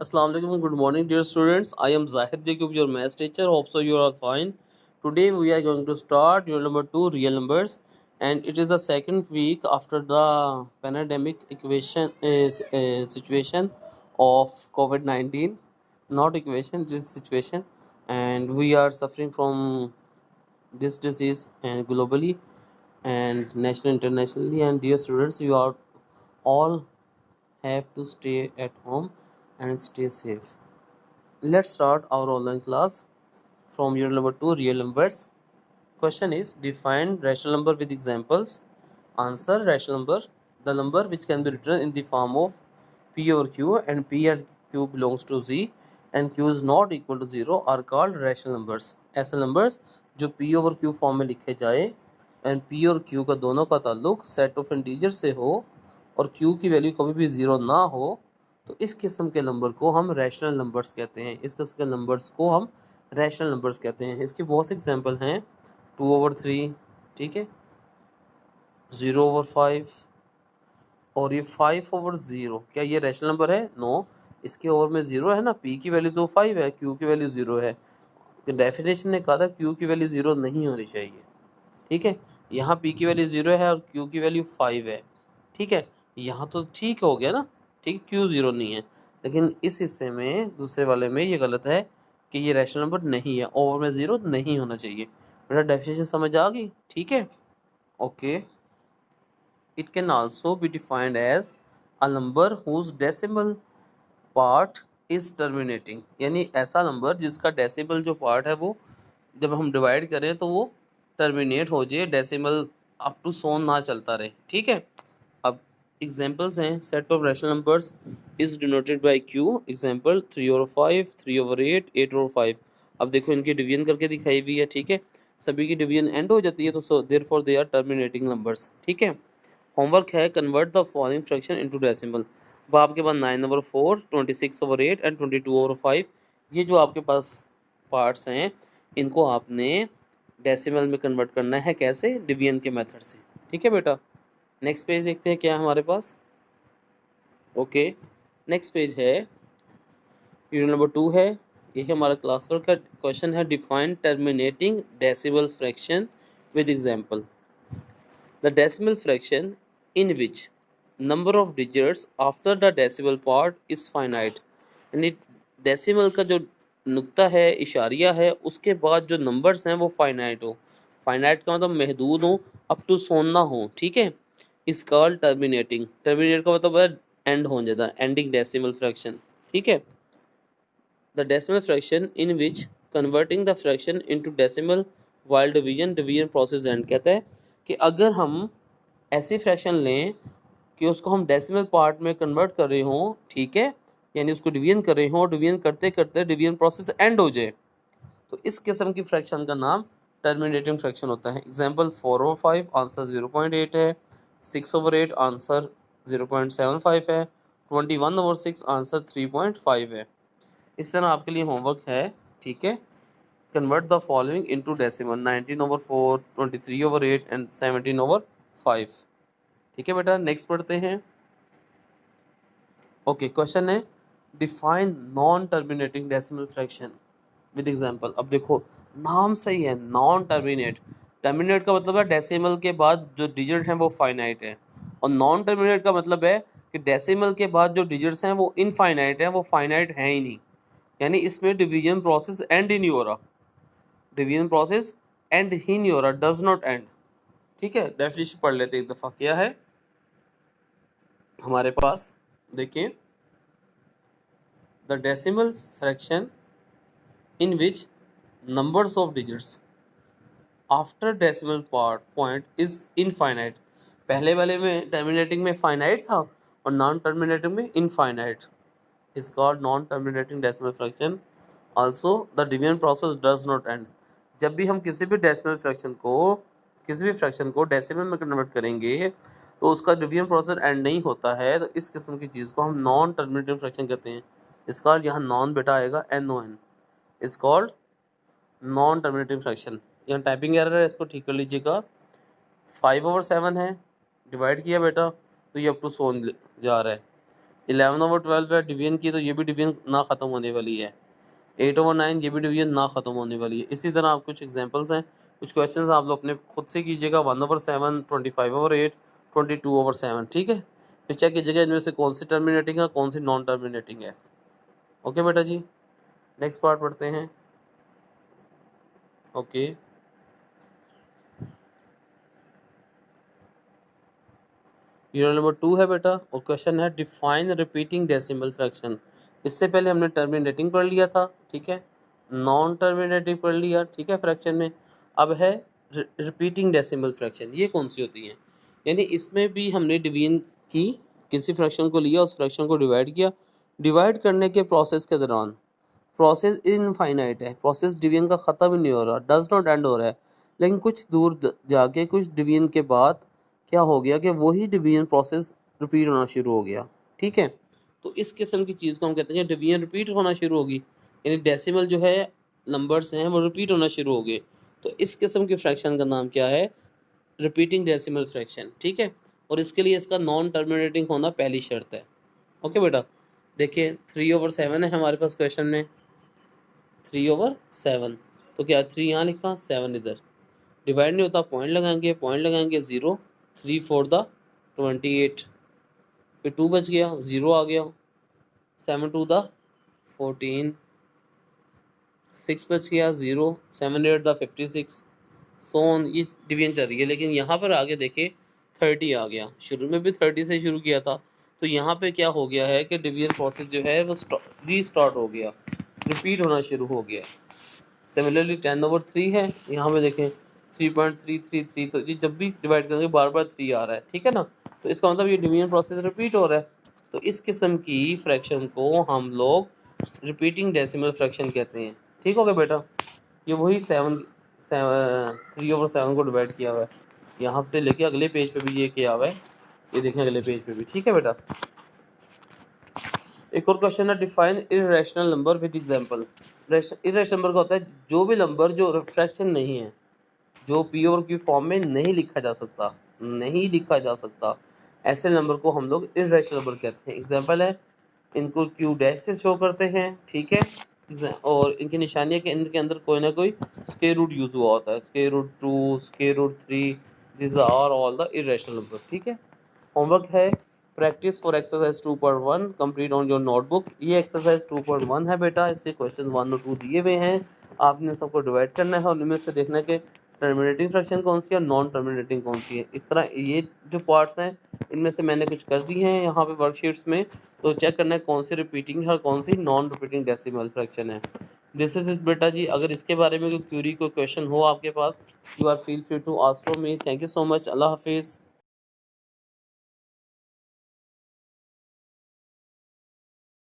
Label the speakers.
Speaker 1: Assalamu alaikum. Good morning, dear students. I am Zahid Jacob, your maths teacher. Hope so you are fine. Today we are going to start unit number 2, real numbers, and it is the second week after the pandemic equation situation of COVID-19. Not equation, this situation, and we are suffering from this disease and globally and national internationally. And dear students, you are all have to stay at home and stay safe. Let's start our online class from unit number 2, real numbers. Question is, define rational number with examples. Answer, rational number, the number which can be written in the form of p over q, and p and q belongs to z and q is not equal to 0 are called rational numbers. ऐसे numbers जो p over q form में लिखे जाए and p और q का दोनों का ताल्लुक सेट ऑफ इंटीजर से हो और q की वैल्यू कभी भी 0 ना हो, तो इस किस्म के नंबर को हम रैशनल नंबर्स कहते हैं। इस किस्म के नंबर्स को हम रैशनल नंबर्स कहते हैं। इसके बहुत से एग्जांपल हैं, 2/3, ठीक है, 0/5 और ये 5/0। क्या ये रैशनल नंबर है? नो, इसके ओवर में 0 है ना, p की वैल्यू तो 5 है, q की वैल्यू 0 है। डेफिनेशन ने कहा था q की वैल्यू 0 नहीं होनी चाहिए, ठीक है। यहाँ p की वैल्यू 0 है और q की वैल्यू 5 है, ठीक है। यहाँ तो ठीक हो गया ना, ठीक, q 0 नहीं है, लेकिन इस हिस्से में दूसरे वाले में ये गलत है कि ये रैशनल नंबर नहीं है, ओवर में 0 नहीं होना चाहिए। मेरा डेफिनेशन समझ आ गई, ठीक है, okay. It can also be defined as a number whose decimal part is terminating, यानी ऐसा नंबर जिसका डेसिमल जो पार्ट है वो जब हम डिवाइड करें तो वो टर्मिनेट हो जाए, डेसिमल अप टू सोन ना चलता रहे, ठीक है। अब एग्जांपल्स हैं, set of rational numbers is denoted by q। Example 3/5, 3/8, 8/5। अब देखो इनकी डिवीजन करके दिखाई हुई है, ठीक है। सभी की डिवीजन एंड हो जाती है तो so therefore they are terminating numbers, ठीक है। होमवर्क है, convert the following fraction into decimal. अब आपके पास 9/4, 26/8 एंड 22/5, ये जो आपके पास पार्ट्स हैं इनको आपने डेसिमल में कन्वर्ट करना है। कैसे? डिवीजन के मेथड से, ठीक है बेटा। नेक्स्ट पेज देखते हैं क्या है हमारे पास। ओके, नेक्स्ट पेज है, यूनिट नंबर 2 है, ये हमारा क्लास वर्क का क्वेश्चन है, define terminating decimal fraction with example. The decimal fraction in which number of digits after the decimal part is finite, यानी डेसिमल का जो नुक्ता है, इशारिया है, उसके बाद जो नंबर्स हैं वो फाइनाइट हो। फाइनाइट का मतलब महदूद हो, अप टू सोन ना हो, ठीक है। इस कॉल टर्मिनेटिंग, टर्मिनेट का मतलब है एंड हो जाता, एंडिंग डेसिमल फ्रैक्शन, ठीक है। The decimal fraction in which converting the fraction into decimal while division process end, कहता है कि अगर हम ऐसी फ्रैक्शन लें कि उसको हम डेसिमल पार्ट में कन्वर्ट कर रहे हों, ठीक है, यानी उसको डिवीजन कर रहे हों, डिवीजन करते करते डिवीजन प्रोसेस एंड हो जाए, तो इस किस्म की फ्रैक्शन का नाम टर्मिनेटिंग फ्रैक्शन होता है। एग्जांपल 4/5 आंसर 0.8 है, 6/8 आंसर 0.75 है, 21/6 आंसर 3.5 है। इस तरह आपके लिए होमवर्क है, ठीक है। Convert the following into decimal, 19/4, 23/8 and 17/5, ठीक है बेटा। नेक्स्ट पढ़ते हैं। ओके, क्वेश्चन है, define non terminating decimal fraction with example. अब देखो नाम सही है, नॉन टर्मिनेट। टर्मिनेट का मतलब है डेसिमल के बाद जो डिजिट हैं वो फाइनाइट है, और नॉन टर्मिनेट का मतलब है कि डेसिमल के बाद जो डिजिट्स हैं वो इनफाइनाइट हैं, वो फाइनाइट हैं ही नहीं, यानी इसमें डिवीजन प्रोसेस एंड ही नहीं हो रहा, डिवीजन प्रोसेस एंड ही नहीं हो रहा, डज नॉट एंड, ठीक है। डेफिनेशन पढ़ लेते एक दफा। क्या है हमारे पास, देखिए, the decimal fraction in which numbers of digits after decimal part point is infinite. पहले वाले में टर्मिनेटिंग में फाइनाइट था और नॉन टर्मिनेटिंग में infinite, is called non terminating decimal fraction. Also the division process does not and. जब भी हम किसी भी डेसिमल फ्रैक्शन को, किसी भी फ्रैक्शन को डेसिमल में कन्वर्ट करेंगे तो उसका डिवीजन प्रोसेस एंड नहीं होता है, तो इस किस्म की चीज़ को हम नॉन टर्मिनेटिंग फ्रैक्शन कहते हैं। इस कॉल्ड, यहाँ नॉन बेटा आएगा, NON, is called non terminating fraction. यहाँ टाइपिंग एरर है, इसको ठीक कर लीजिएगा। 5/7 है, डिवाइड किया बेटा तो ये अप टू सोन जा रहा है, 11/12 है डिवीजन की, तो ये भी डिवीजन ना ख़त्म होने वाली है। 8/9 ये भी डिवीजन ना ख़त्म होने वाली है। इसी तरह आप कुछ एग्जांपल्स हैं, कुछ क्वेश्चंस आप लोग अपने खुद से कीजिएगा। 1/7, 25/8, 22/7, ठीक है। फिर चेक कीजिएगा इनमें से कौन सी टर्मिनेटिंग है, कौन सी नॉन टर्मिनेटिंग है। ओके बेटा जी, नेक्स्ट पार्ट पढ़ते हैं। ओके, यूनिट नंबर 2 है बेटा, और क्वेश्चन है डिफाइन रिपीटिंग डेसिमल फ्रैक्शन। इससे पहले हमने टर्मिनेटिंग पढ़ लिया था, ठीक है, नॉन टर्मिनेटिंग पढ़ लिया, ठीक है, फ्रैक्शन में। अब है रिपीटिंग डेसिमल फ्रैक्शन। ये कौन सी होती है? यानी इसमें भी हमने डिवीजन की, किसी फ्रैक्शन को लिया, उस फ्रैक्शन को डिवाइड किया, डिवाइड करने के प्रोसेस के दौरान, प्रोसेस इनफाइनाइट है, प्रोसेस डिवीजन का ख़त्म ही नहीं हो रहा, डज नॉट एंड हो रहा है, लेकिन कुछ दूर जाके कुछ डिवीजन के बाद क्या हो गया कि वही डिवीजन प्रोसेस रिपीट होना शुरू हो गया, ठीक है। तो इस किस्म की चीज़ को हम कहते हैं डिवीजन रिपीट होना शुरू होगी, यानी डेसिमल जो है नंबर्स हैं वो रिपीट होना शुरू हो गए। तो इस किस्म के फ्रैक्शन का नाम क्या है? रिपीटिंग डेसिमल फ्रैक्शन, ठीक है। और इसके लिए इसका नॉन टर्मिनेटिंग होना पहली शर्त है। ओके बेटा, देखिए 3/7 है हमारे पास क्वेश्चन में, 3/7, तो क्या 3 यहाँ लिखा, 7 इधर, डिवाइड नहीं होता, पॉइंट लगाएंगे, पॉइंट लगाएंगे 0, 3 4 द 28, फिर 2 बच गया, 0 आ गया, 7 2 द 14, 6 बच गया 0, 7 8 द 56, सो ऑन। ये डिवीजन चल रही है, लेकिन यहाँ पर आगे देखिए 30 आ गया, शुरू में भी 30 से शुरू किया था, तो यहाँ पे क्या हो गया है कि डिवीजन प्रोसेस जो है वो रीस्टार्ट हो गया, रिपीट होना शुरू हो गया। सिमिलरली 10/3 है, यहाँ पे देखें 3.333, तो ये जब भी डिवाइड करेंगे बार बार 3 आ रहा है, ठीक है ना। तो इसका मतलब ये डिवीजन प्रोसेस रिपीट हो रहा है। तो इस किस्म की फ्रैक्शन को हम लोग रिपीटिंग डेसिमल फ्रैक्शन कहते हैं, ठीक हो गया बेटा। ये वही 3/7 को डिवाइड किया हुआ है, यहाँ से लेके अगले पेज पे भी ये किया हुआ है, ये देखें अगले पेज पे भी, ठीक है बेटा। एक और क्वेश्चन है define irrational number with example. Irrational number का होता है जो भी नंबर जो फ्रैक्शन नहीं है, जो पी और क्यू फॉर्म में नहीं लिखा जा सकता, नहीं लिखा जा सकता, ऐसे नंबर को हम लोग इरेशनल नंबर कहते हैं। एग्जांपल है, इनको क्यू डैश से शो करते हैं, ठीक है, और इनकी निशानियाँ के इनके अंदर कोई ना कोई स्क्वायर रूट यूज हुआ होता है, square root 2, square root 3, this are all the irrational number, ठीक है। होमवर्क है practice for exercise 2.1 complete on your notebook. ये एक्सरसाइज 2.1 है बेटा, इसके क्वेश्चन 1 और 2 दिए हुए हैं, आपने सबको डिवाइड करना है और उनमें से देखना है कि टर्मिनेटिंग फ्रैक्शन कौन सी है, नॉन टर्मिनेटिंग कौन सी है। इस तरह ये जो पार्ट्स हैं इनमें से मैंने कुछ कर दी हैं यहाँ पे वर्कशीट्स में, तो चेक करना है कौन सी रिपीटिंग है और कौन सी नॉन रिपीटिंग डेसिमल फ्रैक्शन है। दिस इज बेटा जी, अगर इसके बारे में कोई क्वेरी, कोई क्वेश्चन हो आपके पास, you are feel free to ask from me. Thank you so much, अल्लाह हाफिज़।